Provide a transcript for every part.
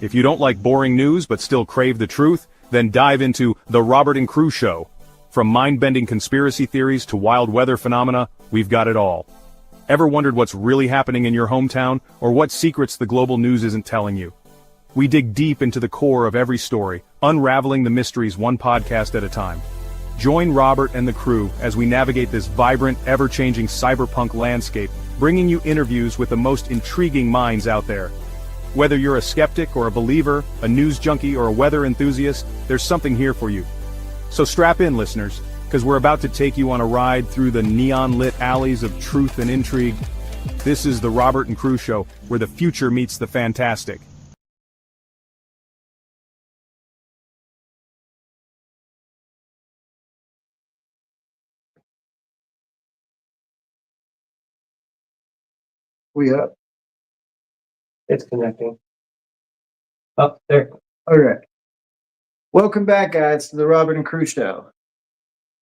If you don't like boring news but still crave the truth, then dive into The Robert and Crew Show. From mind-bending conspiracy theories to wild weather phenomena, we've got it all. Ever wondered what's really happening in your hometown, or what secrets the global news isn't telling you? We dig deep into the core of every story, unraveling the mysteries one podcast at a time. Join Robert and the crew as we navigate this vibrant, ever-changing cyberpunk landscape, bringing you interviews with the most intriguing minds out there. Whether you're a skeptic or a believer, a news junkie or a weather enthusiast, there's something here for you. So strap in, listeners, because we're about to take you on a ride through the neon-lit alleys of truth and intrigue. This is the Robert and Crew Show, where the future meets the fantastic. We up? It's connecting. Oh, there. All right. Welcome back, guys, to the Robert and Crew Show.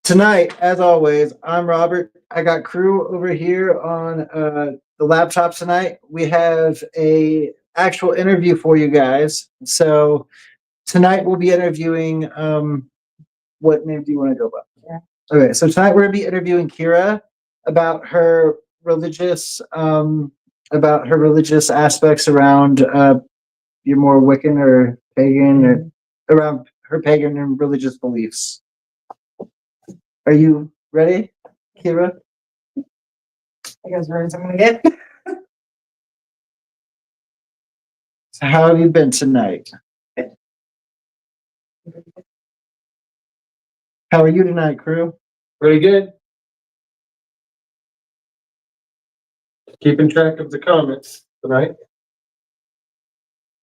Tonight, as always, I'm Robert. I got Crew over here on the laptop tonight. We have a actual interview for you guys. So tonight we'll be interviewing. What name do you want to go by? Yeah. Okay. So tonight we're gonna be interviewing Kira about her religious aspects around your more Wiccan or pagan, or around her pagan and religious beliefs. Are you ready, Kira? I guess ready as I'm gonna get. So how have you been tonight? How are you tonight, Crew? Pretty good. Keeping track of the comments tonight.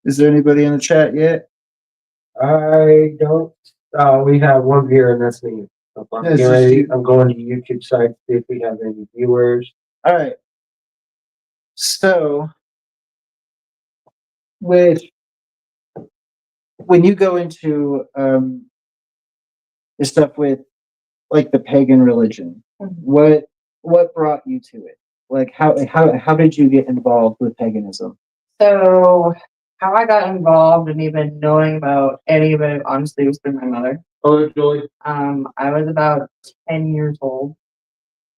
Is there anybody in the chat yet? I don't. We have one viewer, and that's me. So I'm, That's getting just ready. you. I'm going to YouTube site to see if we have any viewers. All right. So, when you go into the stuff with like the pagan religion, what brought you to it? Like how did you get involved with paganism? So, how I got involved and even knowing about any of it, honestly, was through my mother. Oh, Julie. I was about 10 years old,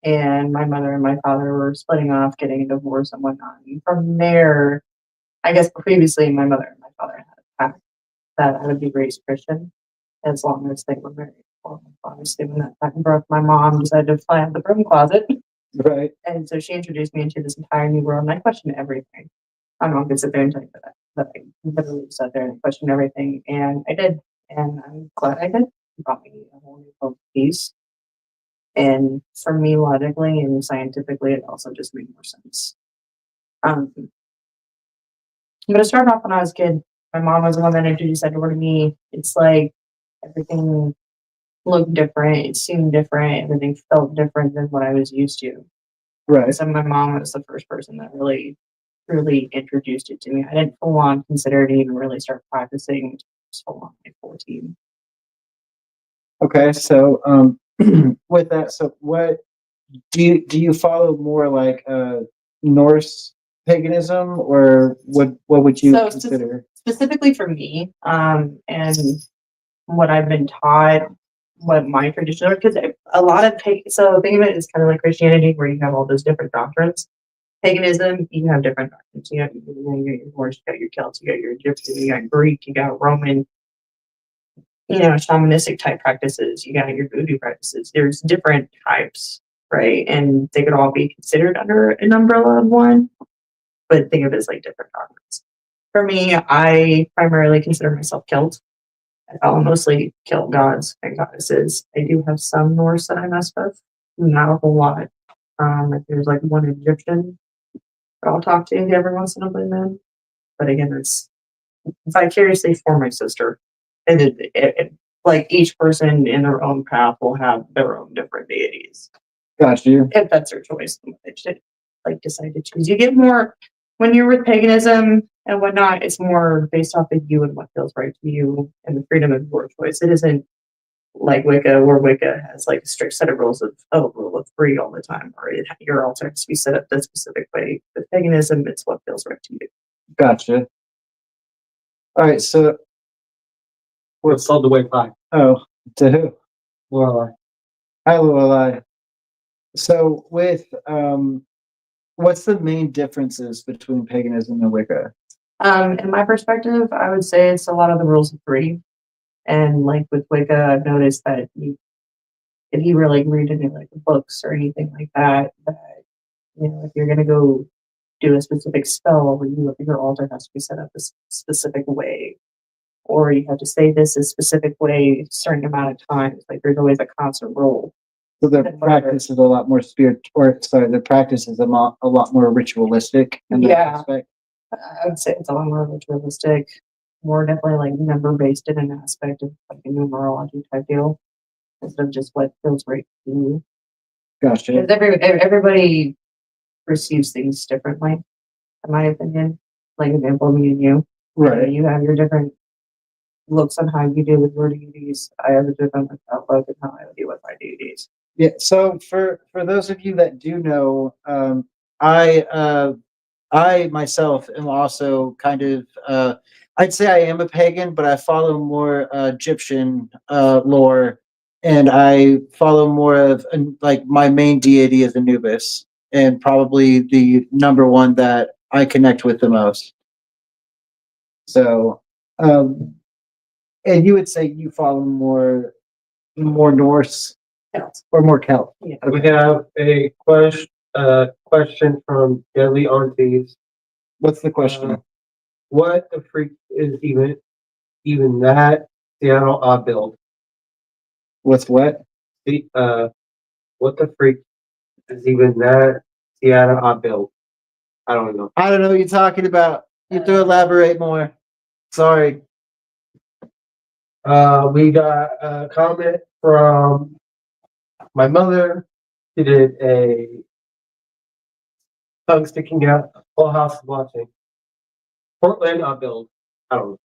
and my mother and my father were splitting off, getting a divorce and whatnot. And from there, I guess previously my mother and my father had a pact that I would be raised Christian as long as they were married. Well, obviously, when that pact broke, my mom decided to fly out of the broom closet. Right. And so she introduced me into this entire new world, and I questioned everything. My mom could sit there and tell you that I literally sat there and questioned everything, and I did, and I'm glad I did. It brought me a whole new world of peace. And for me, logically and scientifically, it also just made more sense. I'm gonna start off when I was a kid. My mom was the one that introduced that door to me. It's like everything looked different, it seemed different, everything felt different than what I was used to. Right. So my mom was the first person that really introduced it to me. I didn't full on consider it, even really start practicing just full on at 14. Okay. So with that, so what do you follow more like Norse paganism, or what would you So consider? specifically for me, and what I've been taught, what my tradition are, because a lot of so think of it as kind of like Christianity, where you have all those different doctrines. Paganism, you have different doctrines. You got your Norse, you got your Celts, you got your Egyptian, you got Greek, you got Roman, shamanistic type practices, you got your voodoo practices. There's different types, right? And they could all be considered under an umbrella of one, but think of it as like different doctrines. For me, I primarily consider myself Celt. I follow mostly Celt gods and goddesses. I do have some Norse that I mess with, not a whole lot. There's like one Egyptian that I'll talk to every once in a blue moon. But again, it's vicariously for my sister. And like each person in their own path will have their own different deities. Got you. If that's their choice, they should decide to choose. You get more when you're with paganism and whatnot, it's more based off of you and what feels right to you and the freedom of your choice. It isn't like Wicca, where Wicca has like a strict set of rules of rule of three all the time, or your altar has to be set up that specific way. With paganism, it's what feels right to you. Gotcha. All right, so What's called the Way Pie? oh, to who? Well, Hi, Lorelai. So with what's the main differences between paganism and Wicca? In my perspective, I would say it's a lot of the rules of three. And like with Wicca, I've noticed that if you really read any like books or anything like that, if you're gonna go do a specific spell, your altar has to be set up a specific way, or you have to say this a specific way a certain amount of times. Like there's always a constant rule. So the practice is a lot more the practice is a lot more ritualistic in that Yeah. aspect. I would say it's a lot more ritualistic, more definitely like number based in an aspect of like a numerology type deal instead of just what feels right to you. Gotcha. Because everybody perceives things differently, in my opinion. Like example, me and you. Right. You have your different looks on how you deal with your deities. I have a different outlook on how I deal with my deities. Yeah. So for those of you that do know, I myself am also kind of I'd say I am a pagan, but I follow more Egyptian lore, and I follow more of like my main deity is Anubis, and probably the number one that I connect with the most. So, and you would say you follow more Norse Yes. or more Celt. Yeah. we have a question from Deadly Aunties. What's the question? What the freak is even that Seattle odd build? What's what? The what the freak is even that Seattle odd build? I don't know. I don't know what you're talking about. You have to elaborate more. Sorry. We got a comment from my mother. She did a tongue sticking out, whole house is watching. Portland odd build. I don't know.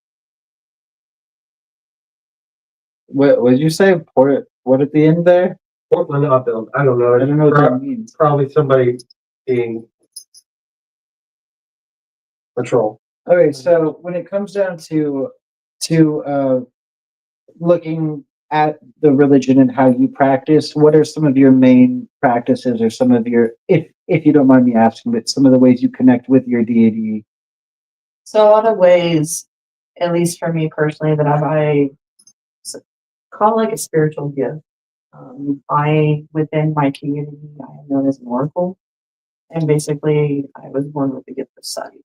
What did you say? What at the end there? Portland odd build. I don't know. I don't know what that means. Probably somebody being a troll. Okay, so when it comes down to looking at the religion and how you practice, what are some of your main practices or some of your, if you don't mind me asking, but some of the ways you connect with your deity? So a lot of ways, at least for me personally, that I call like a spiritual gift. Within my community, I am known as an oracle, and basically, I was born with the gift of sight.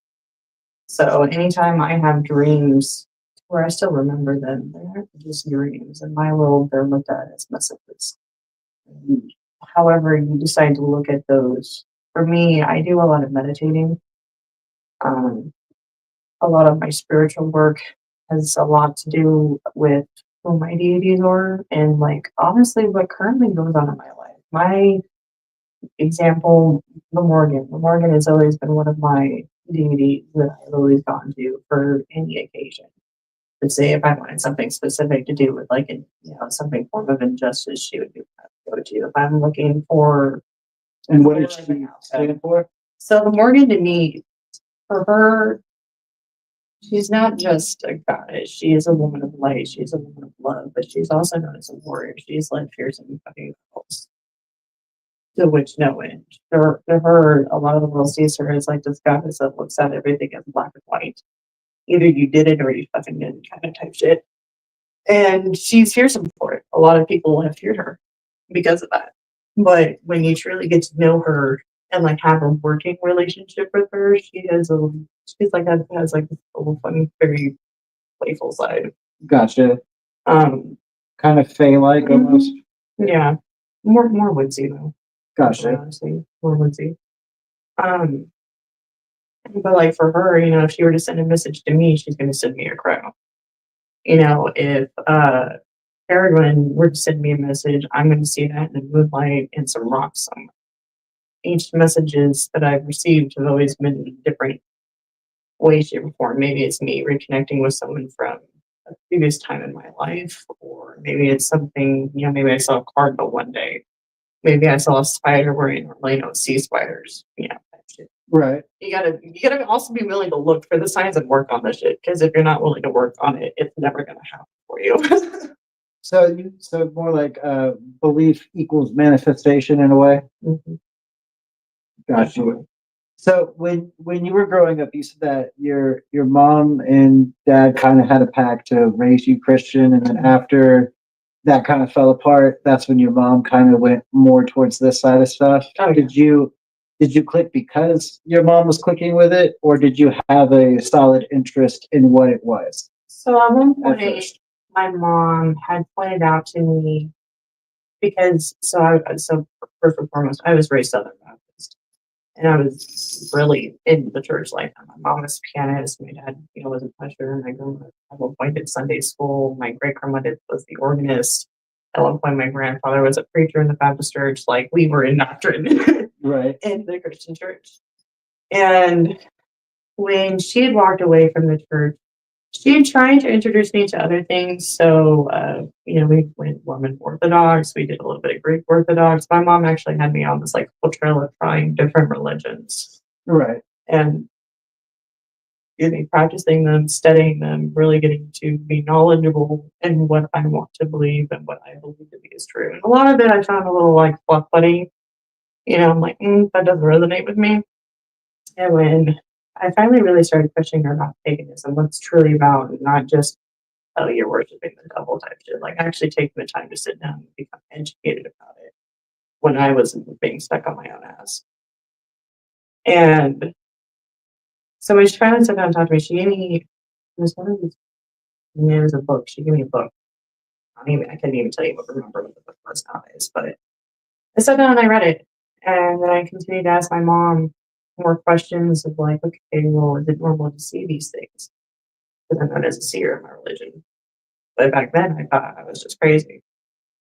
So anytime I have dreams, where I still remember them, they're just dreams. In my world, they're looked at as messages. However, you decide to look at those. For me, I do a lot of meditating. Um, a lot of my spiritual work has a lot to do with who my deities are and like honestly what currently goes on in my life. My example, the Morgan. The Morgan has always been one of my deities that I've always gone to for any occasion. To say if I wanted something specific to do with like something form of injustice, she would go to. If I'm looking for And what does she stand for? so the Morgan to me, for her, she's not just a goddess. She is a woman of light. She's a woman of love, but she's also known as a warrior. She's led fearsome fucking battles to which no end. To her, a lot of the world sees her as like this goddess that looks at everything as black and white. Either you did it or you fucking didn't, kind of type shit. And she's fearsome for it. A lot of people have feared her because of that. But when you truly get to know her and like have a working relationship with her, she's like has like this little funny, very playful side. Gotcha. Kind of Fae-like almost. Yeah, more woodsy though. Gotcha. Honestly, more woodsy. But like for her, if she were to send a message to me, she's going to send me a crow. If Peregrine were to send me a message, I'm going to see that in the moonlight and some rocks somewhere. Each messages that I've received have always been in a different way, shape, or form. Maybe it's me reconnecting with someone from a previous time in my life, or maybe it's something, maybe I saw a cardinal one day. Maybe I saw a spider wearing Orlando sea spiders, that shit. Right. You gotta also be willing to look for the signs and work on the shit. Because if you're not willing to work on it, it's never gonna happen for you. So more like belief equals manifestation in a way. Mhm. Got you. So when you were growing up, you said that your mom and dad kind of had a pact to raise you Christian, and then after that kind of fell apart, that's when your mom kind of went more towards this side of stuff. Oh, yeah. Did you click because your mom was clicking with it, or did you have a solid interest in what it was? So at one At point, first? my mom had pointed out to me because so first and foremost, I was raised Southern Baptist, and I was really in the church life. My mom was a pianist. My dad, was a usher. My grandma at one point did Sunday school. My great grandma was the organist. At one point, my grandfather was a preacher in the Baptist church. Like we were indoctrinated Right. in the Christian church. And when she had walked away from the church, she had tried to introduce me to other things. So, we went Mormon Orthodox. We did a little bit of Greek Orthodox. My mom actually had me on this like whole trail of trying different religions Right. and practicing them, studying them, really getting to be knowledgeable in what I want to believe and what I believe to be is true. And a lot of it I found a little like fluff buddy. I'm like, that doesn't resonate with me. And when I finally really started pushing her about paganism, what it's truly about, and not just, oh, you're worshiping the devil type shit, like actually taking the time to sit down and become educated about it when I was being stuck on my own ass. And so when she finally sat down and talked to me, she gave me, it was one of these, it was a book. She gave me a book. I couldn't even tell you remember what the book was nowadays, but I sat down and I read it. And then I continued to ask my mom more questions of like, okay, well, is it normal to see these things? Because I'm known as a seer in my religion. But back then, I thought I was just crazy.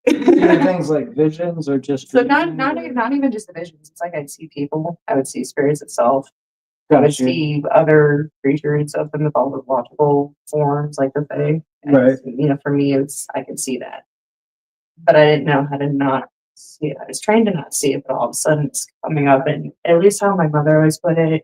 Things like visions or just So not even just the visions. It's like I'd see people. I would see spirits itself. I would Gotcha. see other creatures of the mythological forms, like the Fae. Right. For me, I could see that, but I didn't know how to not see it. I was trained to not see it, but all of a sudden it's coming up. And at least how my mother always put it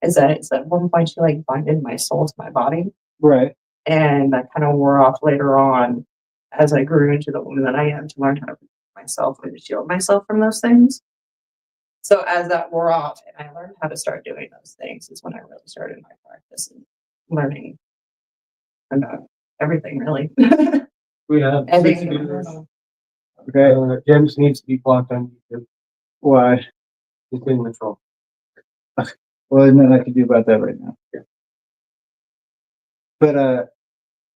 is that it's at one point she like binded my soul to my body. Right. And that kind of wore off later on as I grew into the woman that I am to learn how to protect myself and to shield myself from those things. So as that wore off and I learned how to start doing those things is when I really started my practice and learning about everything really. We have Everything. 6 years. Okay. James needs to be blocked on YouTube. Why? He's in control. Well, there's nothing I can do about that right now. Yeah. But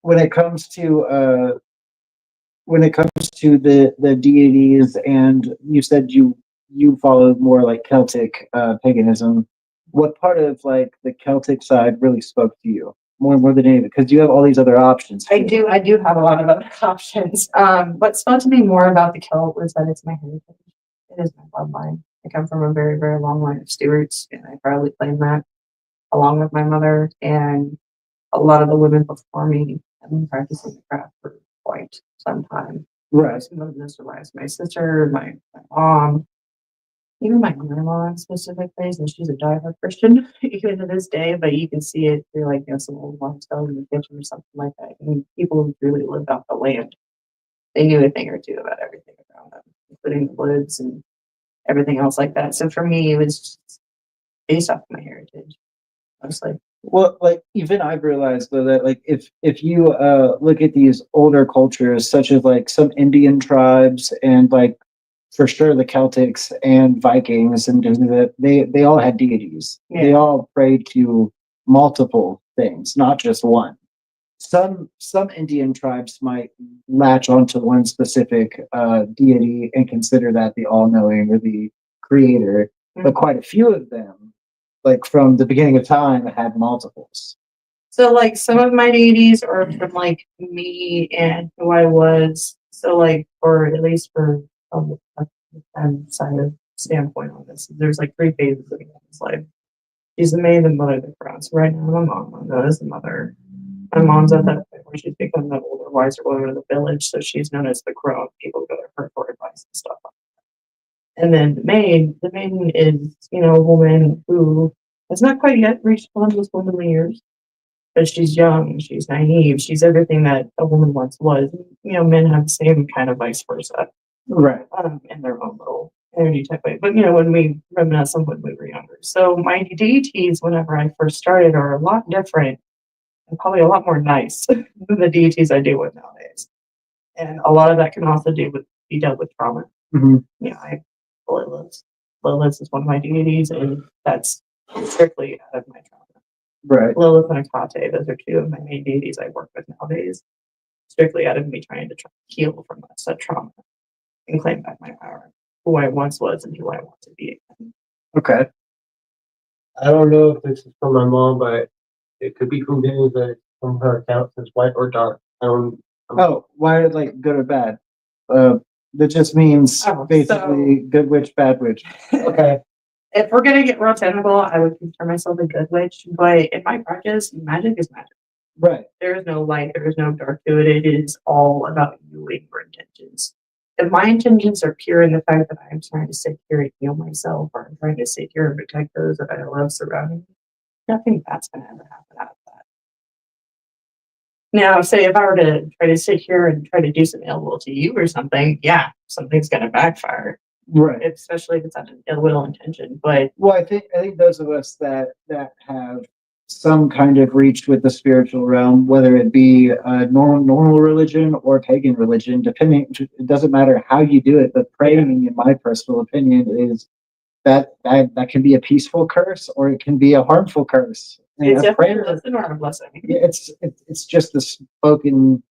when it comes to the deities, and you said you follow more like Celtic paganism, what part of like the Celtic side really spoke to you more than anything? Because you have all these other options. I do have a lot of other options. What spoke to me more about the Celt was that it's my heritage. It is my bloodline. I come from a very, very long line of Stuarts, and I proudly claim that, along with my mother and a lot of the women before me have been practicing the craft for quite some time. Right. Some of them survives my sister, my mom, even my grandma in specific ways, and she's a diehard Christian even to this day. But you can see it through like some old wives' tales in the kitchen or something like that. I mean, people who really lived off the land, they knew a thing or two about everything around them, including the woods and everything else like that. So for me, it was just based off my heritage, mostly. Well, like even I've realized though that like if you look at these older cultures, such as like some Indian tribes and like for sure the Celtics and Vikings and that they all had deities. Yeah. They all prayed to multiple things, not just one. Some Indian tribes might latch onto one specific deity and consider that the all-knowing or the creator, but quite a few of them, like from the beginning of time, had multiples. So like some of my deities are from like me and who I was. So like or at least for side of standpoint on this, there's like three phases of this life. She's the maid, the mother, the crown. So right now my mom, I'm known as the mother. My mom's at that point where she's become the older, wiser woman of the village, so she's known as the crone. People go to her for advice and stuff. And then the maiden is, a woman who has not quite yet reached one of those womanly years, but she's young, she's naive, she's everything that a woman once was. Men have the same kind of vice versa, Right. in their own little energy type way. But when we reminisce on when we were younger. So my deities, whenever I first started, are a lot different and probably a lot more nice than the deities I deal with nowadays. And a lot of that can also be dealt with trauma. Mhm. I Lilith. Lilith is one of my deities, and that's strictly out of my trauma. Right. Lilith and Akate, those are two of my main deities I work with nowadays. Strictly out of me trying to heal from that trauma and claim back my power, who I once was and who I want to be again. Okay. I don't know if this is from my mom, but it could be from Danny, but from her account says white or dark. I don't. Oh, why like good or bad? That just means basically good witch, bad witch. Okay. If we're gonna get real technical, I would consider myself a good witch, but in my practice, magic is magic. Right. There is no light, there is no dark to it. It is all about you and your intentions. If my intentions are pure in the fact that I'm trying to sit here and heal myself, or I'm trying to sit here and protect those that I love surrounding me, nothing bad's gonna ever happen out of that. Now, say if I were to try to sit here and try to do some ill will to you or something, yeah, something's gonna backfire. Right. Especially if it's an ill will intention. But well, I think those of us that have some kind of reach with the spiritual realm, whether it be a normal religion or pagan religion, depending, it doesn't matter how you do it. But praying, in my personal opinion, is that can be a peaceful curse or it can be a harmful curse. And it's a definitely prayer, a blessing or a blessing. yeah, it's just the spoken.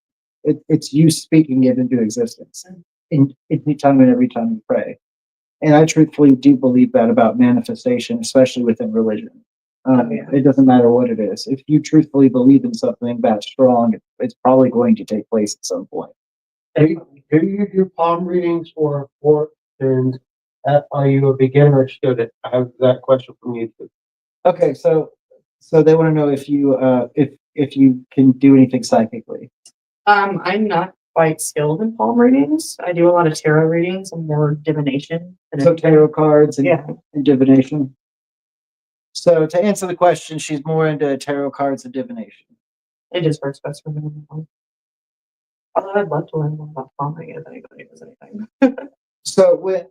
It's you speaking it into existence. In any time and every time you pray. And I truthfully do believe that about manifestation, especially within religion. It doesn't matter what it is. If you truthfully believe in something that strong, it's probably going to take place at some point. Do you do palm readings for and are you a beginner or student? I have that question from you too. Okay, so they want to know if you if you can do anything psychically. I'm not quite skilled in palm readings. I do a lot of tarot readings and more divination. So tarot cards and, Yeah. and divination. So to answer the question, she's more into tarot cards and divination. It just works best for me. Although I'd love to learn more about palming if anybody knows anything. So when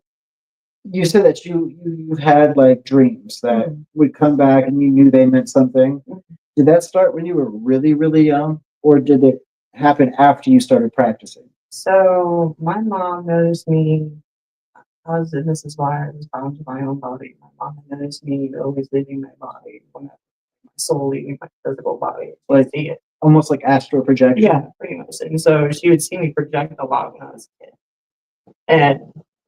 you said that you've had like dreams that would come back and you knew they meant something. Did that start when you were really, really young, or did it happen after you started practicing? So my mom noticed me, and this is why I was bound to my own body. My mom noticed me always leaving my body, when my soul leaving my physical body. Like, see it. Almost like astral projection. Yeah, pretty much. And so she would see me project a lot when I was a kid. And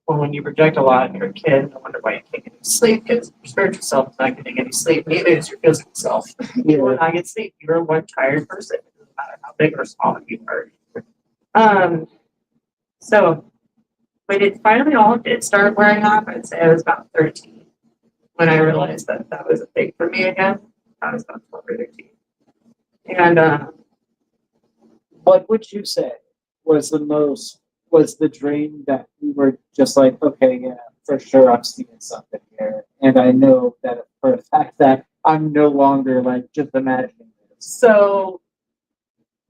when you project a lot and you're a kid, I wonder why you can't get any sleep, because your spiritual self is not getting any sleep. Neither is your physical self. You will not get sleep. You're one tired person, no matter how big or small you are. So when it finally all did start wearing off, I'd say I was about 13 when I realized that that was a thing for me again. I was about 12 or 13. And What would you say was the dream that you were just like, okay, yeah, for sure I'm seeing something here. And I know that for a fact that I'm no longer like just imagining this. so,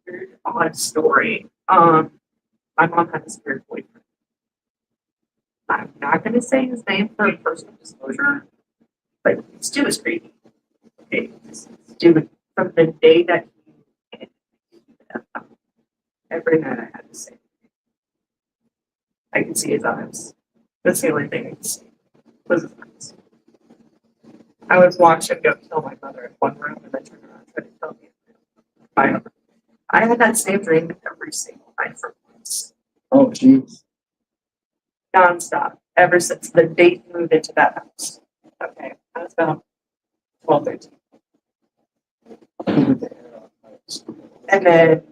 weird, odd story. My mom had a spirit boyfriend. I'm not going to say his name for personal disclosure, but Stu was creepy. Okay, Stu, from the day that he every night I had to say, I could see his eyes. That's the only thing I could see was his eyes. I would watch him go kill my mother in one room and then turn around and try to kill me in my other. I had that same dream every single night for months. Oh, jeez. Nonstop, ever since the day he moved into that house. Okay, I was about 12, 13. And then,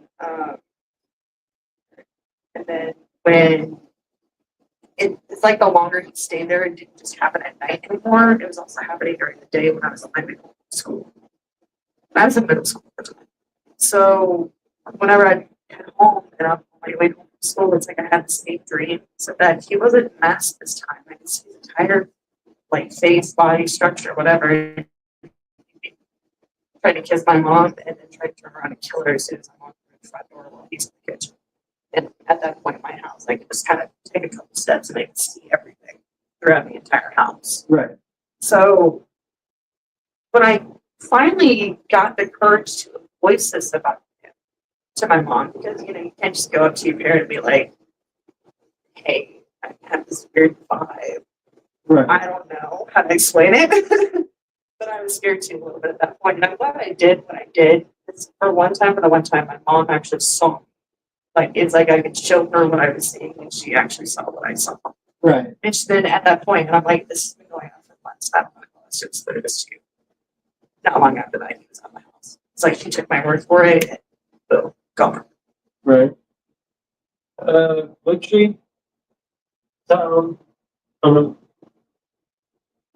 when it's like the longer he stayed there, it didn't just happen at night anymore. It was also happening during the day when I was in my middle school. I was in middle school. So whenever I'd head home and I'm on my way home from So it's like I had the same dream. So that he wasn't masked this time. I could see his entire like face, body structure, whatever. Tried to kiss my mom and then tried to turn around and kill her as soon as I walked through the front door while he's in the kitchen. And at that point in my house, I could just kind of take a couple steps and I could see everything throughout the entire house. Right. So when I finally got the courage to voice this about him to my mom, because you can't just go up to your parent and be like, "Hey, I have this weird vibe. Right. I don't know how to explain it." But I was scared too a little bit at that point. And I'm glad I did what I did. It's for the one time my mom actually saw me. Like it's like I could show her what I was seeing and she actually saw what I saw. Right. And then at that point, and I'm like, this has been going on for months. I don't know. Let's just put it to you. Not long after that, he was at my house. It's like she took my word for it. And boom, gone. Right. Would she?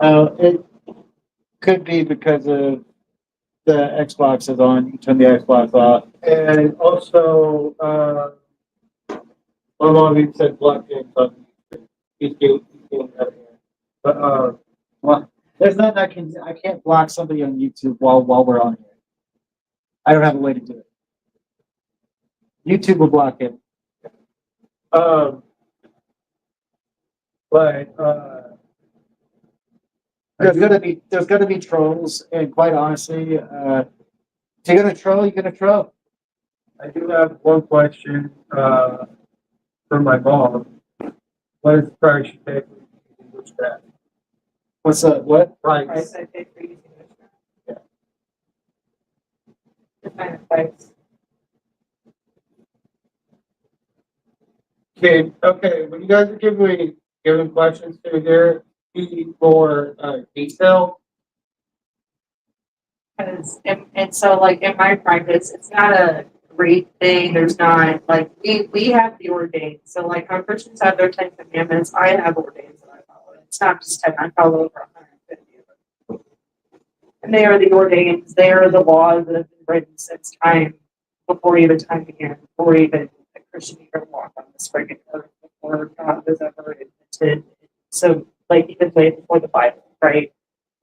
It could be because of the Xbox is on. You turn the Xbox off. And also, my mom even said block games on he's getting out of here. But Well, there's nothing I can't block somebody on YouTube while we're on here. I don't have a way to do it. YouTube will block it. um, but There's gonna be trolls, and quite honestly, if you're gonna troll, you're gonna troll. I do have one question for my mom. What is the price she paid for using witchcraft? What's up? What? Price. I paid for using witchcraft. Yeah. The kind of price. Okay, when you guys are giving questions to here, be more detail. Because and so like in my practice, it's not a great thing. There's not like we have the ordained. So like how Christians have their 10 Commandments, I have ordained that I follow. It's not just 10, I follow over 150 of them. And they are the ordained, they are the laws that have been written since time before even time began, before even a Christian even walked on this friggin' earth, before God was ever invented. So like even way before the Bible, right?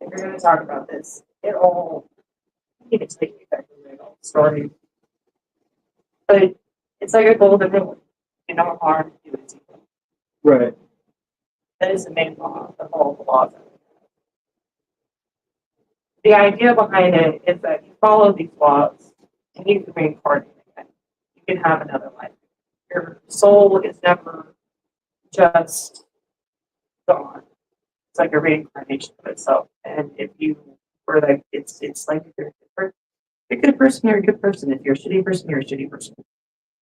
If you're gonna talk about this, it all it's like effectively all story. But it's like a golden rule. You know harm, do is evil. Right. That is the main law of all the laws. The idea behind it is that you follow these laws and you can reincarnate again. You can have another life. Your soul is never just gone. It's like a reincarnation of itself. And if you were like, it's like if you're a good person, you're a good person. If you're a shitty person, you're a shitty person.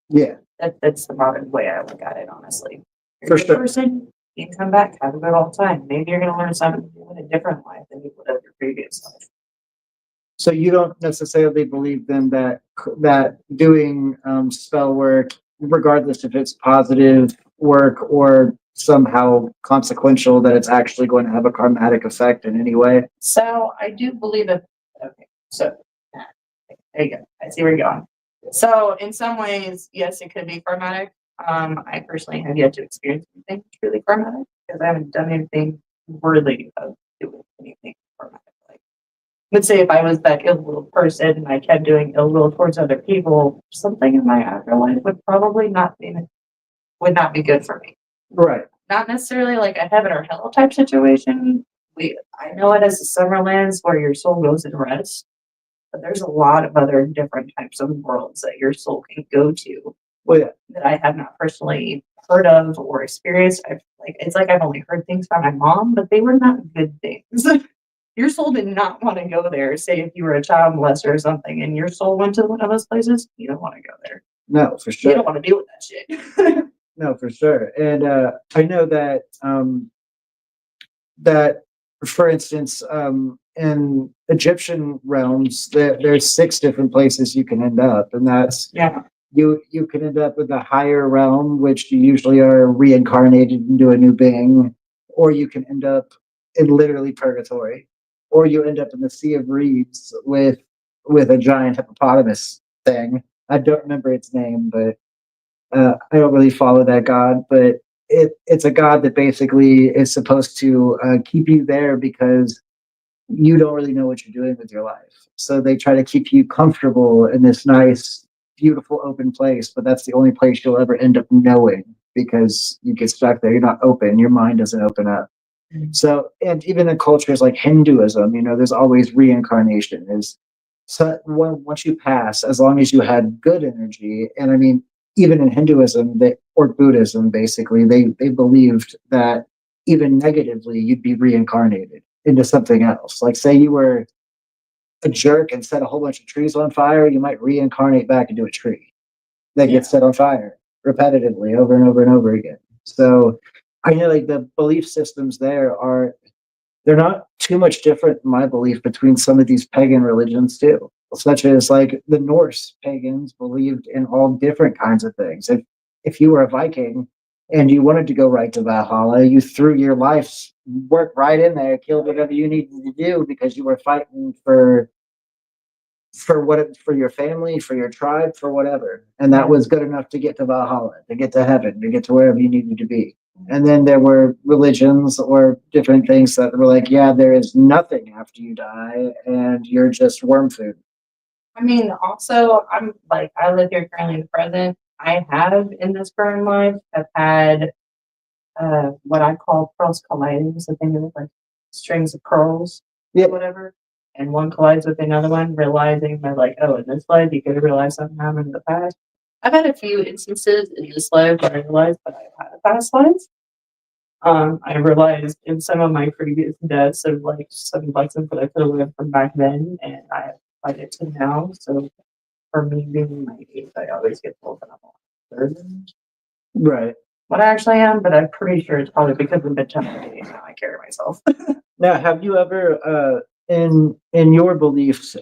Yeah. That's the modern way I look at it, honestly. If For you're a good sure. person, you can come back, have a good all the time. Maybe you're gonna learn something new in a different life than you would have your previous life. So you don't necessarily believe then that doing spell work, regardless if it's positive work or somehow consequential, that it's actually going to have a karmatic effect in any way. So I do believe that. Okay, so there you go. I see where you're going. So in some ways, yes, it could be karmatic. I personally have yet to experience anything truly karmatic because I haven't done anything worthy of doing anything karmatic. Like, let's say if I was that ill little person and I kept doing ill will towards other people, something in my afterlife would probably would not be good for me. Right. Not necessarily like a heaven or hell type situation. I know it as the Summerlands where your soul goes and rests, but there's a lot of other different types of worlds that your soul can go to Well, yeah. that I have not personally heard of or experienced. It's like I've only heard things from my mom, but they were not good things. Your soul did not want to go there. Say if you were a child molester or something, and your soul went to one of those places, you don't want to go there. No, for You sure. don't want to deal with that shit. No, for sure. And I know that that, for instance, in Egyptian realms, there's 6 different places you can end up, and that's Yeah. you can end up with the higher realm, which you usually are reincarnated into a new being, or you can end up in literally purgatory, or you end up in the Sea of Reeds with a giant hippopotamus thing. I don't remember its name, but I don't really follow that god, but it's a god that basically is supposed to keep you there because you don't really know what you're doing with your life. So they try to keep you comfortable in this nice, beautiful, open place, but that's the only place you'll ever end up knowing because you get stuck there. You're not open. Your mind doesn't open up. So, and even in cultures like Hinduism, there's always reincarnation. There's so once you pass, as long as you had good energy, and I mean, even in Hinduism, or Buddhism, basically, they believed that even negatively, you'd be reincarnated into something else. Like, say you were a jerk and set a whole bunch of trees on fire, you might reincarnate back into a tree that gets set on fire repetitively over and over and over again. So I know like the belief systems they're not too much different in my belief between some of these pagan religions too, such as like the Norse pagans believed in all different kinds of things. If you were a Viking and you wanted to go right to Valhalla, you threw your life's work right in there, killed whatever you needed to do because you were fighting for your family, for your tribe, for whatever. And that was good enough to get to Valhalla, to get to heaven, to get to wherever you needed to be. And then there were religions or different things that were like, yeah, there is nothing after you die and you're just worm food. I mean, also, I'm like, I live here currently in the present. I have in this current life, have had what I call pearls colliding. The thing with like strings of pearls, whatever. And one collides with another one, realizing that, like, oh, in this life, you could have realized something happened in the past. I've had a few instances in this life where I realized that I've had past lives. I realized in some of my previous deaths of like some lessons that I could have learned from back then, and I applied it to now. So for me being my age, I always get told that I'm on Right. what I actually am, but I'm pretty sure it's probably because of the mentality and how I carry myself. Now, have you ever, in your beliefs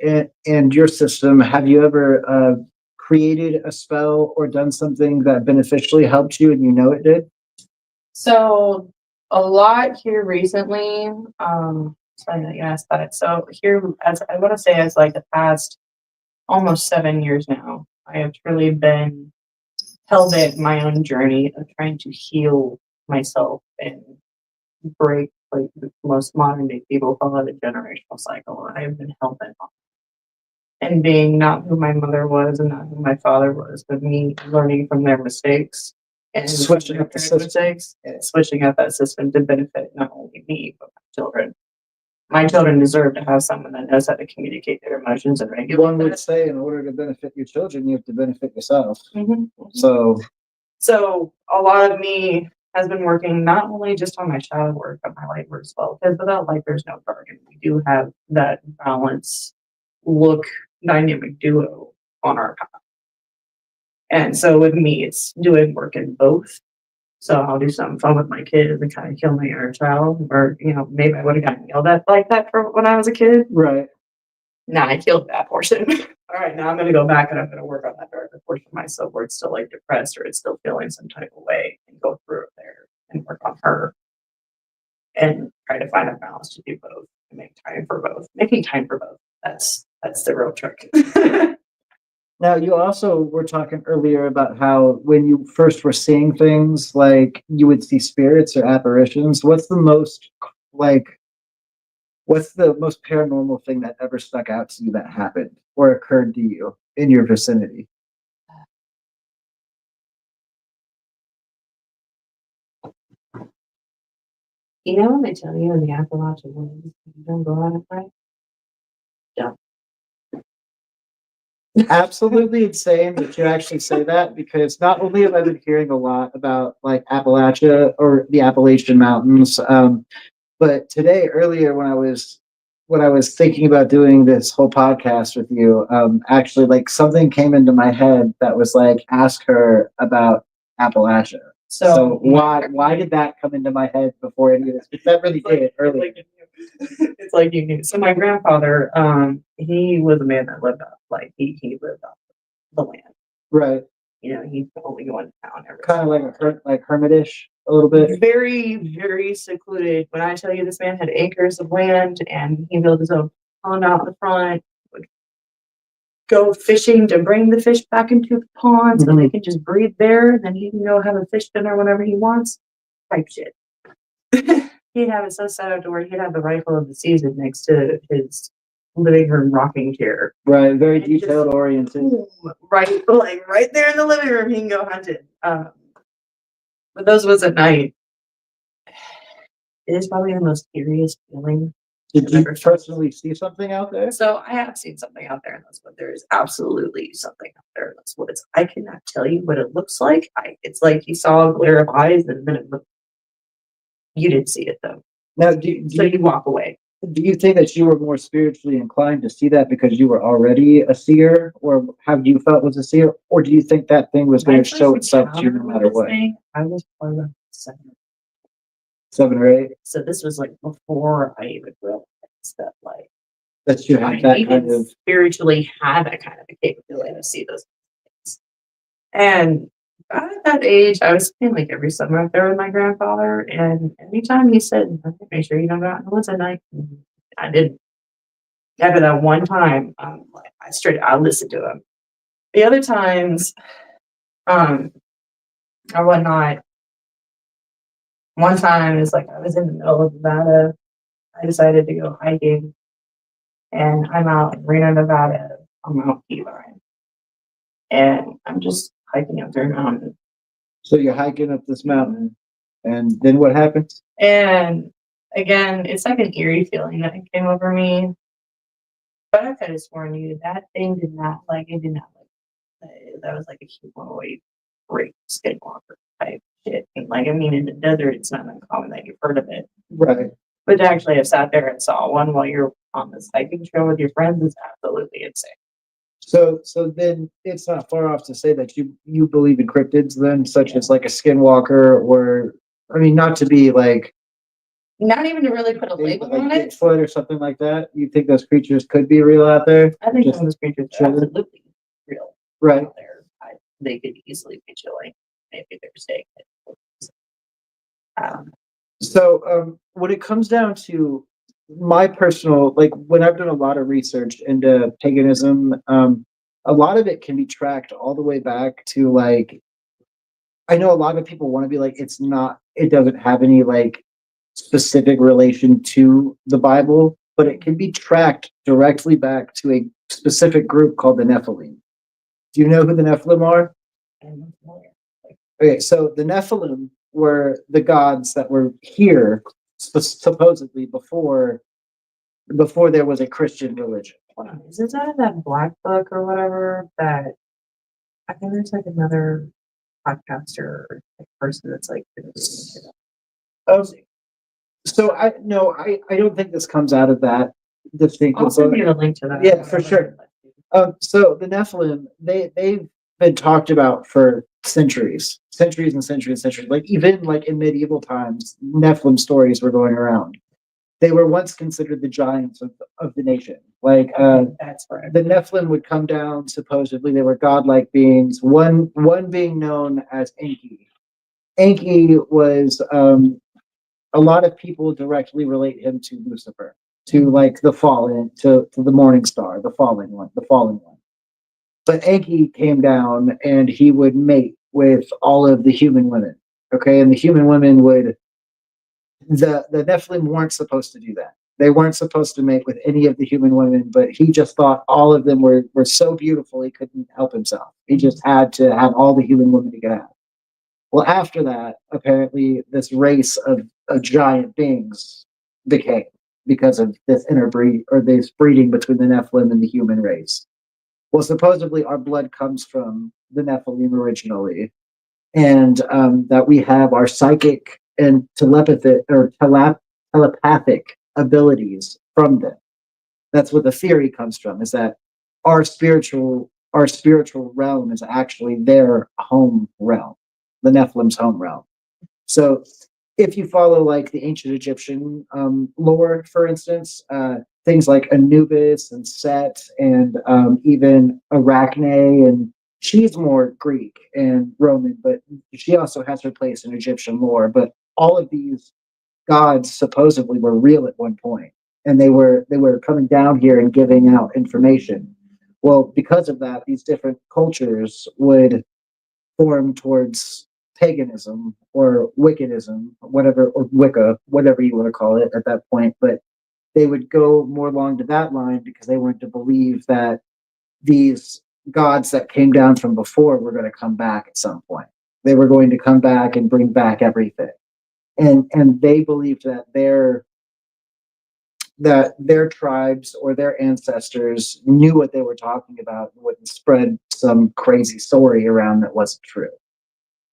and your system, have you ever created a spell or done something that beneficially helped you and you know it did? So a lot here recently, it's funny that you asked that. So here, as I want to say, as like the past almost 7 years now, I have truly been held at my own journey of trying to heal myself and break like the most modern day people call it a generational cycle. I have been held bent on. And being not who my mother was and not who my father was, but me learning from their mistakes and Switching up the their system. mistakes and switching up that system to benefit not only me but my children. My children deserve to have someone that knows how to communicate their emotions and regulate One would that. say, in order to benefit your children, you have to benefit yourself. Mhm. So a lot of me has been working not only just on my shadow work, but my light work as well. Because without light, there's no dark, and we do have that balance, look, dynamic duo on our path. And so with me, it's doing work in both. So I'll do something fun with my kids and kind of kill my inner child, or maybe I would have gotten yelled at like that for when I was a kid. right. Nah, I killed that portion. All right, now I'm going to go back and I'm going to work on that darker portion of myself where it's still like depressed or it's still feeling some type of way and go through it there and work on her and try to find a balance to do both and make time for both. Making time for both. That's the real trick. Now, you also were talking earlier about how when you first were seeing things, like you would see spirits or apparitions. What's the most paranormal thing that ever stuck out to you that happened or occurred to you in your vicinity? When they tell you in the Appalachian Woods, you don't go out at night? Don't. Absolutely insane that you actually say that, because not only have I been hearing a lot about like Appalachia or the Appalachian Mountains, but today earlier when I was thinking about doing this whole podcast with you, actually like something came into my head that was like, ask her about Appalachia. So why did that come into my head before any of this? Because that really did earlier. It's like you knew. So my grandfather, he was a man that lived off, like he lived off the land. Right. He'd only go into town every Kind of like hermitish a little bit. Very, very secluded. When I tell you this man had acres of land and he built his own pond out in the front, would go fishing to bring the fish back into the pond so they can just breathe there, and then he can go have a fish dinner whenever he wants. Type shit. He'd have it so set up to where he'd have the rifle of the season next to his living room rocking chair. Right, very And just- detailed oriented. Right, like right there in the living room, he can go hunting. But those was at night. It is probably the most curious feeling. Did you personally see something out there? So I have seen something out there in those woods. There is absolutely something out there in those woods. I cannot tell you what it looks like. It's like you saw a glare of eyes and then it looked. You didn't see it though. Now, So you walk away. do you think that you were more spiritually inclined to see that because you were already a seer, or have you felt was a seer, or do you think that thing was going to show itself to you no matter what? I was probably about 7 or 8. So this was like before I even realized that like That you I had that even kind of. spiritually had that kind of a capability to see those things. And at that age, I was spending like every summer up there with my grandfather, and anytime he said, "Make sure you don't go out in the woods at night," I didn't. After that one time, I listened to him. The other times, or whatnot. One time is like I was in the middle of Nevada. I decided to go hiking, and I'm out in Reno, Nevada, on Mount Keyline, and I'm just hiking up their mountain. So you're hiking up this mountain, and then what happens? And again, it's like an eerie feeling that came over me. But I could have sworn you that thing did not like it. Did not like that was like a humanoid, great skinwalker type shit. And like I mean, in the desert, it's not uncommon that you've heard of it. Right. But to actually have sat there and saw one while you're on this hiking trail with your friends is absolutely insane. So then it's not far off to say that you believe in cryptids then, such as like a skinwalker, or I mean, not to be like Not even to really put a label on it. Bigfoot or something like that. You think those creatures could be real out there? I think Just some of those creatures are chilling? absolutely real Right. out there. They could easily be chilling. Maybe they're staying. So when it comes down to my personal, like when I've done a lot of research into paganism, a lot of it can be tracked all the way back to like, I know a lot of people want to be like, it doesn't have any like specific relation to the Bible, but it can be tracked directly back to a specific group called the Nephilim. Do you know who the Nephilim are? Okay, so the Nephilim were the gods that were here supposedly before there was a Christian religion. Hold on, is this out of that black book or whatever that I think there's like another podcaster or person that's like So I don't think this comes out of that distinctive I'll send book. you the link to that. Yeah, for sure. So the Nephilim, they've been talked about for centuries, like even like in medieval times, Nephilim stories were going around. They were once considered the giants of the nation. Like That's right. the Nephilim would come down, supposedly they were godlike beings, one being known as Enki. Enki was a lot of people directly relate him to Lucifer, to like the fallen, to the morning star, the fallen one. But Enki came down and he would mate with all of the human women. Okay, and the human women would the Nephilim weren't supposed to do that. They weren't supposed to mate with any of the human women, but he just thought all of them were so beautiful he couldn't help himself. He just had to have all the human women he could have. Well, after that, apparently this race of giant beings became because of this interbreed or this breeding between the Nephilim and the human race. Well, supposedly our blood comes from the Nephilim originally, and that we have our psychic and telepathic abilities from them. That's what the theory comes from, is that our spiritual realm is actually their home realm, the Nephilim's home realm. So if you follow like the ancient Egyptian lore, for instance, things like Anubis and Set and even Arachne, and she's more Greek and Roman, but she also has her place in Egyptian lore. But all of these gods supposedly were real at one point, and they were coming down here and giving out information. Well, because of that, these different cultures would form towards paganism or Wiccanism, whatever, or Wicca, whatever you want to call it at that point. But they would go more along to that line because they wanted to believe that these gods that came down from before were going to come back at some point. They were going to come back and bring back everything. And they believed that their tribes or their ancestors knew what they were talking about and wouldn't spread some crazy story around that wasn't true.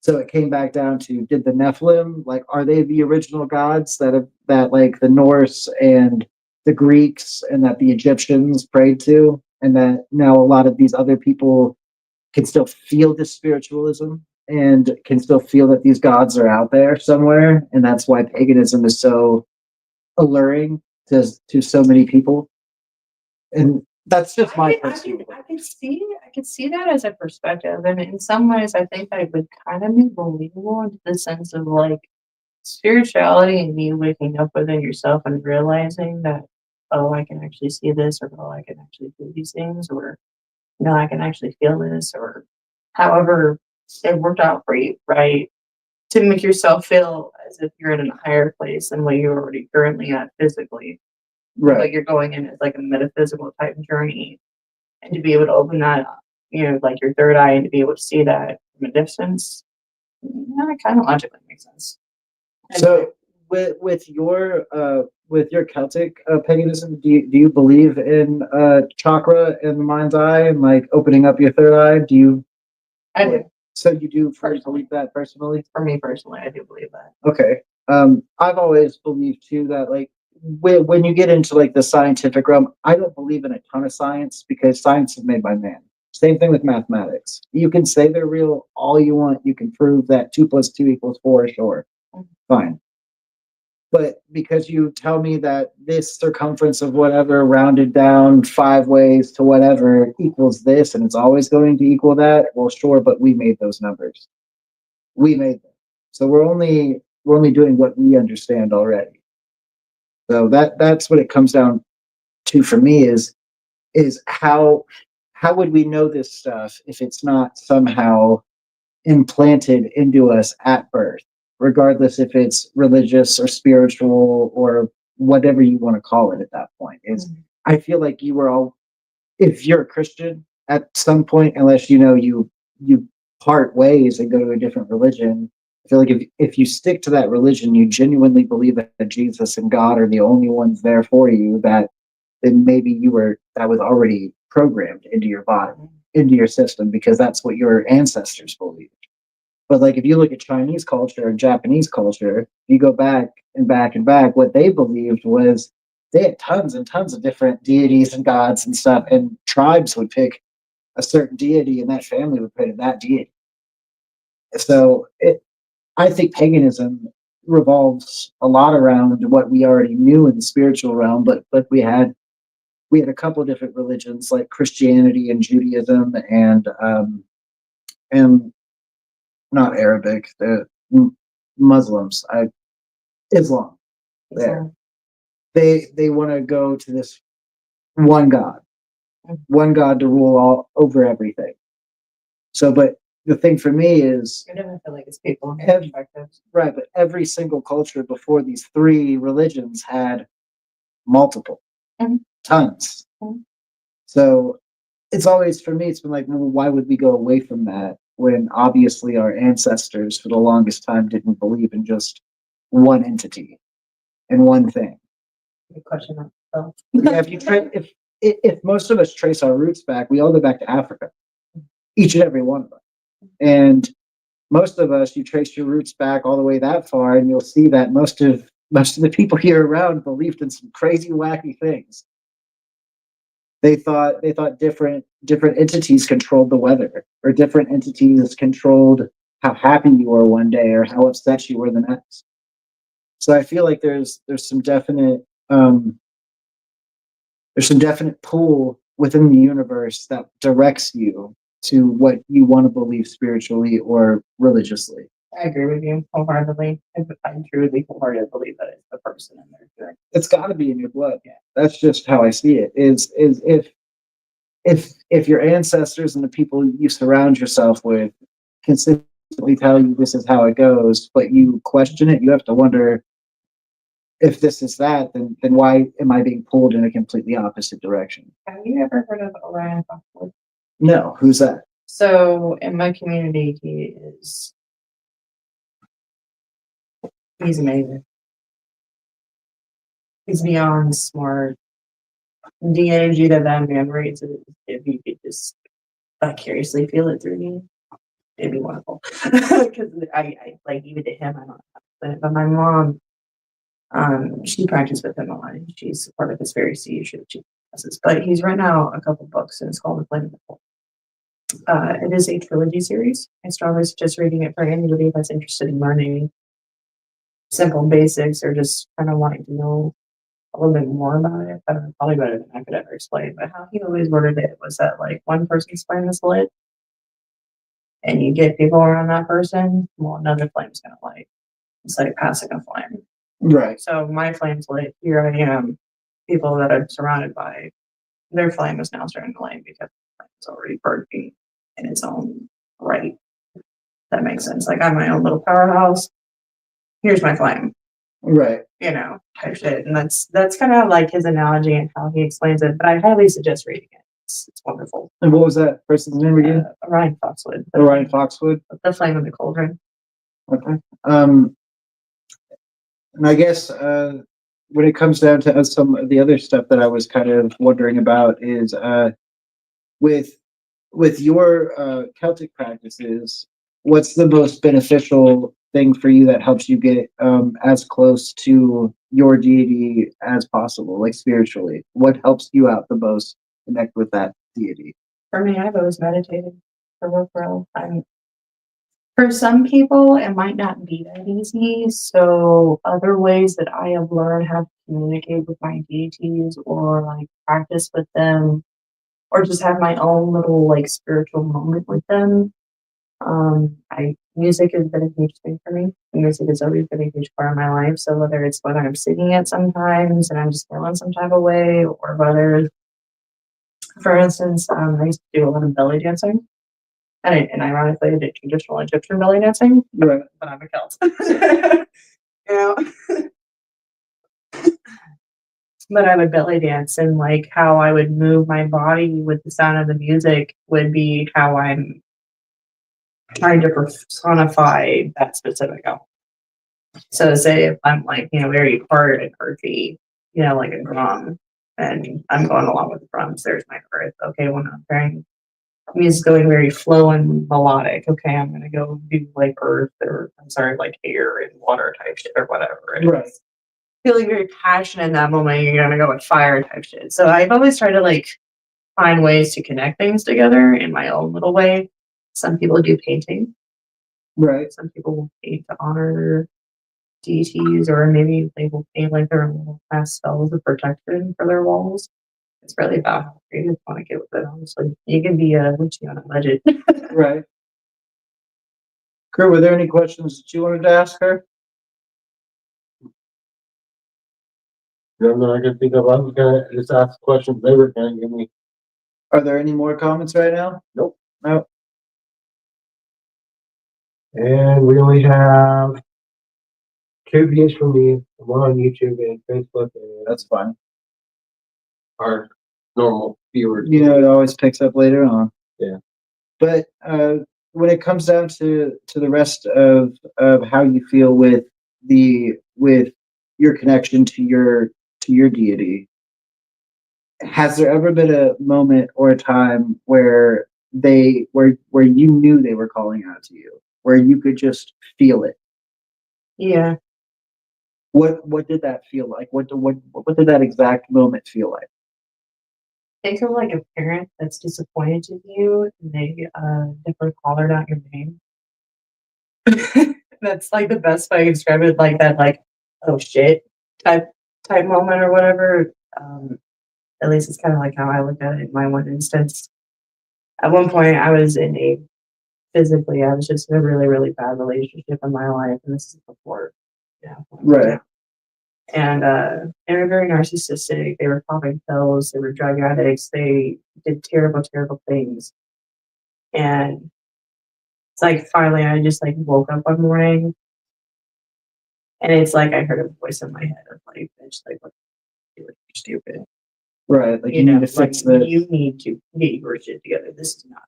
So it came back down to, did the Nephilim, like, are they the original gods that like the Norse and the Greeks and that the Egyptians prayed to, and that now a lot of these other people can still feel this spiritualism and can still feel that these gods are out there somewhere, and that's why paganism is so alluring to so many people. And that's just my personal. I could see that as a perspective, and in some ways, I think that it would kind of be believable in the sense of like spirituality and you waking up within yourself and realizing that, oh, I can actually see this, or oh, I can actually do these things, or no, I can actually feel this, or however it worked out for you, right? To make yourself feel as if you're in a higher place than what you're already currently at physically. Right. Like you're going in as like a metaphysical type journey, and to be able to open that up, like your third eye, and to be able to see that from a distance, it kind of logically makes sense. So with your Celtic paganism, do you believe in chakra and the mind's eye and like opening up your third eye? Do you? I do. So you do believe that personally? For me personally, I do believe that. Okay. I've always believed too that like when you get into like the scientific realm, I don't believe in a ton of science because science is made by man. Same thing with mathematics. You can say they're real all you want. You can prove that 2 + 2 = 4, sure, fine. But because you tell me that this circumference of whatever rounded down 5 ways to whatever equals this, and it's always going to equal that, well, sure, but we made those numbers. We made them. So we're only doing what we understand already. So that's what it comes down to for me is how would we know this stuff if it's not somehow implanted into us at birth, regardless if it's religious or spiritual or whatever you want to call it at that point. Is I feel like you were all, if you're a Christian at some point, unless you part ways and go to a different religion, I feel like if you stick to that religion, you genuinely believe that Jesus and God are the only ones there for you, that then maybe that was already programmed into your body, into your system, because that's what your ancestors believed. But like if you look at Chinese culture and Japanese culture, you go back and back and back, what they believed was they had tons and tons of different deities and gods and stuff, and tribes would pick a certain deity and that family would pick that deity. So I think paganism revolves a lot around what we already knew in the spiritual realm, but we had a couple of different religions like Christianity and Judaism and not Arabic, the Muslims, Islam. There, they want to go to this one God to rule all over everything. So, but the thing for me is, I never feel like it's people. Right, but every single culture before these 3 religions had multiple, tons. So it's always, for me, it's been like, well, why would we go away from that when obviously our ancestors for the longest time didn't believe in just one entity and one thing? Good question. Yeah, if most of us trace our roots back, we all go back to Africa, each and every one of them. And most of us, you trace your roots back all the way that far, and you'll see that most of the people here around believed in some crazy, wacky things. They thought different entities controlled the weather, or different entities controlled how happy you were one day or how upset you were the next. So I feel like there's some definite pull within the universe that directs you to what you want to believe spiritually or religiously. I agree with you wholeheartedly. I truly wholeheartedly believe that it's the person in there. It's got to be in your blood. Yeah, that's just how I see it. Is if your ancestors and the people you surround yourself with consistently tell you this is how it goes, but you question it, you have to wonder if this is that, then why am I being pulled in a completely opposite direction? Have you ever heard of Orion Foxwood? No, who's that? So in my community, he's amazing. He's beyond smart. The energy that man raises, if you could just vicariously feel it through me, it'd be wonderful. Because I like even to him, I don't know. But my mom, she practiced with him a lot, and she's part of this very siege that she passes. But he's written out a couple books, and it's called The Flame of the Soul. It is a trilogy series. I strongly suggest reading it for anybody that's interested in learning simple basics or just kind of wanting to know a little bit more about it. Probably better than I could ever explain. But how he always worded it was that like one person's flame is lit, and you get people around that person, well, another flame's gonna light. It's like passing a flame. Right. So my flame's lit. Here I am. People that I'm surrounded by, their flame is now starting to light because the flame is already burning in its own right. That makes sense. Like I'm my own little powerhouse. Here's my flame. Right. Type shit. And that's kind of like his analogy and how he explains it. But I highly suggest reading it. It's wonderful. And what was that person's name again? Orion Foxwood. Orion Foxwood. The Flame of the Cauldron. Okay. And I guess when it comes down to some of the other stuff that I was kind of wondering about is with your Celtic practices, what's the most beneficial thing for you that helps you get as close to your deity as possible, like spiritually? What helps you out the most connect with that deity? For me, I've always meditated for real. For some people, it might not be that easy. So other ways that I have learned how to communicate with my deities or like practice with them or just have my own little like spiritual moment with them. Music has been a huge thing for me. Music has always been a huge part of my life. So whether I'm singing it sometimes and I'm just feeling some type of way, or whether, for instance, I used to do a lot of belly dancing. And ironically, I did traditional Egyptian belly dancing, Right. but I'm a Celt. But I would belly dance, and like how I would move my body with the sound of the music would be how I'm trying to personify that specific element. So say if I'm like, very hard and earthy, like a drum, and I'm going along with the drums, there's my earth. Okay, when I'm hearing music going very flow and melodic, okay, I'm gonna go do like earth or like air and water type shit or whatever. And Right. feeling very passionate in that moment, you're gonna go with fire type shit. So I've always tried to like find ways to connect things together in my own little way. Some people do painting. Right. Some people will paint to honor deities, or maybe they will paint like their own little past spells of protection for their walls. It's really about how creative you want to get with it, honestly. You can be a witchy on a budget. Right. Kurt, were there any questions that you wanted to ask her? Nothing I can think of. I'm gonna just ask questions they were gonna give me. Are there any more comments right now? Nope. No. And we only have 2 views from me, one on YouTube and Facebook, and That's fine. our normal viewers. It always picks up later on. Yeah. But when it comes down to the rest of how you feel with your connection to your deity, has there ever been a moment or a time where where you knew they were calling out to you, where you could just feel it? Yeah. What did that feel like? What did that exact moment feel like? Think of like a parent that's disappointed in you and they never hollered out your name. That's like the best way I can describe it, like that, like, oh shit type moment or whatever. At least it's kind of like how I look at it in my one instance. At one point, I was I was just in a really, really bad relationship in my life, and this is before, Right. And they were very narcissistic. They were popping pills. They were drug addicts. They did terrible, terrible things. And it's like finally I just like woke up one morning and it's like I heard a voice in my head of like, bitch, like what are you doing? You're stupid. Right. Like you need to fix like, this. you need to get your shit together. This is not.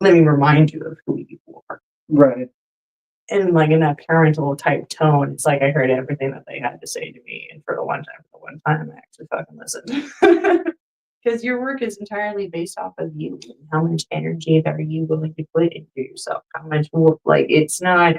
Let me remind you of who you are. Right. And like in that parental type tone, it's like I heard everything that they had to say to me, and for the one time, I actually fucking listened. Because your work is entirely based off of you. How much energy are you willing to put into yourself? How much work? Like it's not,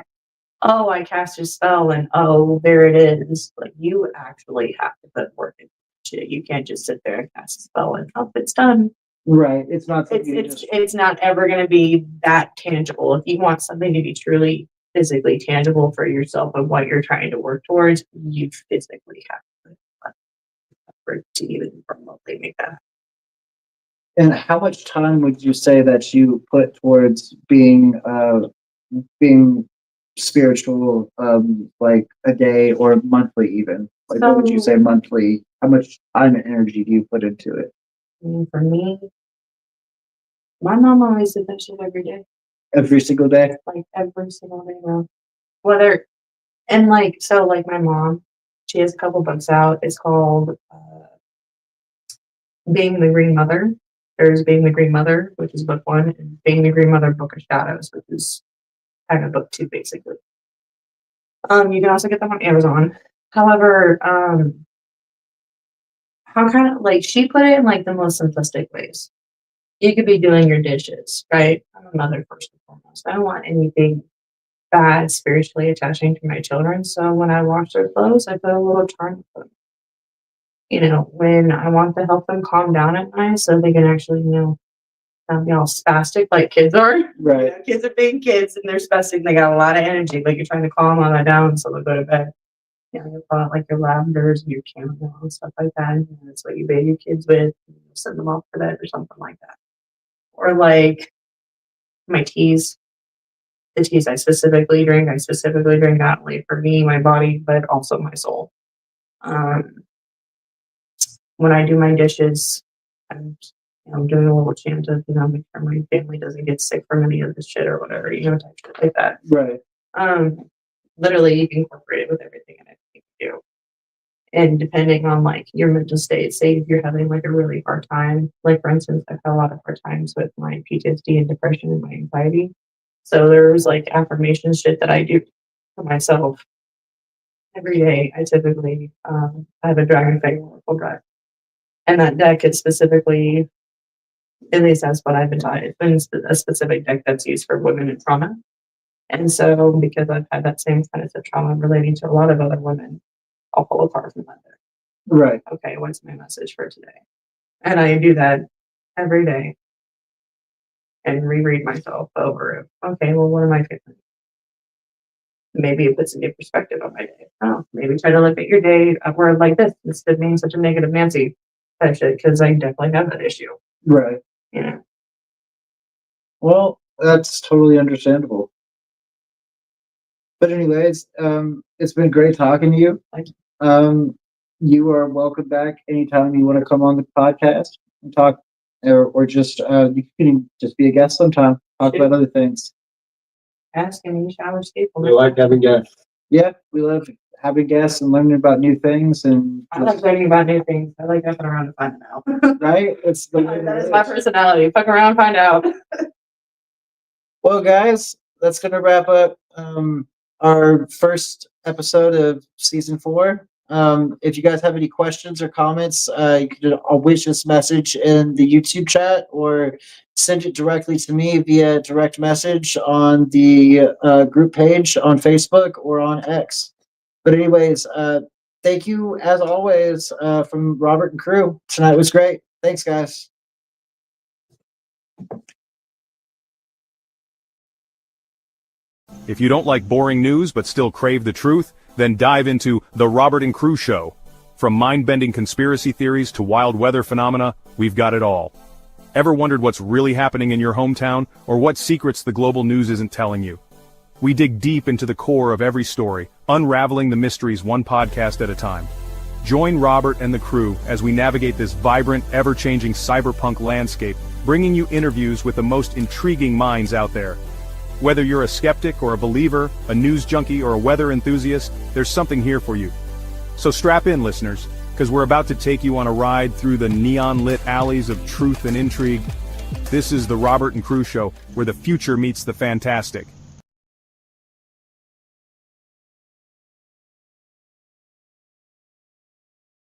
oh, I cast a spell and oh, there it is. Like you actually have to put work into it. You can't just sit there and cast a spell and oh, it's done. Right. It's not. It's not ever going to be that tangible. If you want something to be truly physically tangible for yourself and what you're trying to work towards, you physically have to put effort to even remotely make that. And how much time would you say that you put towards being spiritual, like a day or monthly even? Like what would you say monthly? How much time and energy do you put into it? For me, my mom always did that shit every day. Every single day? Like every single day now. Whether and like so like my mom, she has a couple books out. It's called Being the Green Mother. There's Being the Green Mother, which is book 1, and Being the Green Mother, Book of Shadows, which is kind of book 2, basically. You can also get them on Amazon. However, how kind of like she put it in like the most simplistic ways. You could be doing your dishes, right? I'm a mother first and foremost. I don't want anything bad spiritually attaching to my children. So when I wash their clothes, I put a little charm with them. When I want to help them calm down at night so they can actually, not be all spastic like kids are. Right. Kids are being kids and they're spastic. They got a lot of energy, but you're trying to calm all that down so they'll go to bed. You pull out like your lavenders and your chamomile and stuff like that. And that's what you bathe your kids with. Send them off for bed or something like that. Or like my teas. The teas I specifically drink not only for me, my body, but also my soul. When I do my dishes, I'm doing a little chant of, make sure my family doesn't get sick from any of this shit or whatever, type shit like that. Right. Literally you can incorporate it with everything and everything you do. And depending on like your mental state, say if you're having like a really hard time, like for instance, I've had a lot of hard times with my PTSD and depression and my anxiety. So there's like affirmation shit that I do for myself every day. I typically I have a Dragonfly Oracle deck. And that deck is specifically, at least that's what I've been taught, it's been a specific deck that's used for women in trauma. And so because I've had that same kind of trauma relating to a lot of other women, I'll pull apart from that deck. Right. Okay, what's my message for today? And I do that every day and reread myself over. Okay, well, what am I feeling? Maybe it puts a new perspective on my day. Oh, maybe try to look at your day a word like this instead of being such a negative Nancy type shit, because I definitely have that issue. Right. Yeah. Well, that's totally understandable. But anyways, it's been great talking to you. Thank you. You are welcome back anytime you want to come on the podcast and talk, or just you can just be a guest sometime. Talk about other things. Ask and you shall receive. We like having guests. Yeah, we love having guests and learning about new things. And I like learning about new things. I like fucking around to find it out. right, it's the That is my personality. Fuck around, find out. Well, guys, that's gonna wrap up our first episode of season 4. If you guys have any questions or comments, you can always just message in the YouTube chat or send it directly to me via direct message on the group page on Facebook or on X. But anyways, thank you as always from Robert and crew. Tonight was great. Thanks, guys. If you don't like boring news but still crave the truth, then dive into The Robert and Crew Show. From mind-bending conspiracy theories to wild weather phenomena, we've got it all. Ever wondered what's really happening in your hometown, or what secrets the global news isn't telling you? We dig deep into the core of every story, unraveling the mysteries one podcast at a time. Join Robert and the crew as we navigate this vibrant, ever-changing cyberpunk landscape, bringing you interviews with the most intriguing minds out there. Whether you're a skeptic or a believer, a news junkie or a weather enthusiast, there's something here for you. So strap in, listeners, because we're about to take you on a ride through the neon-lit alleys of truth and intrigue. This is the Robert and Crew Show, where the future meets the fantastic.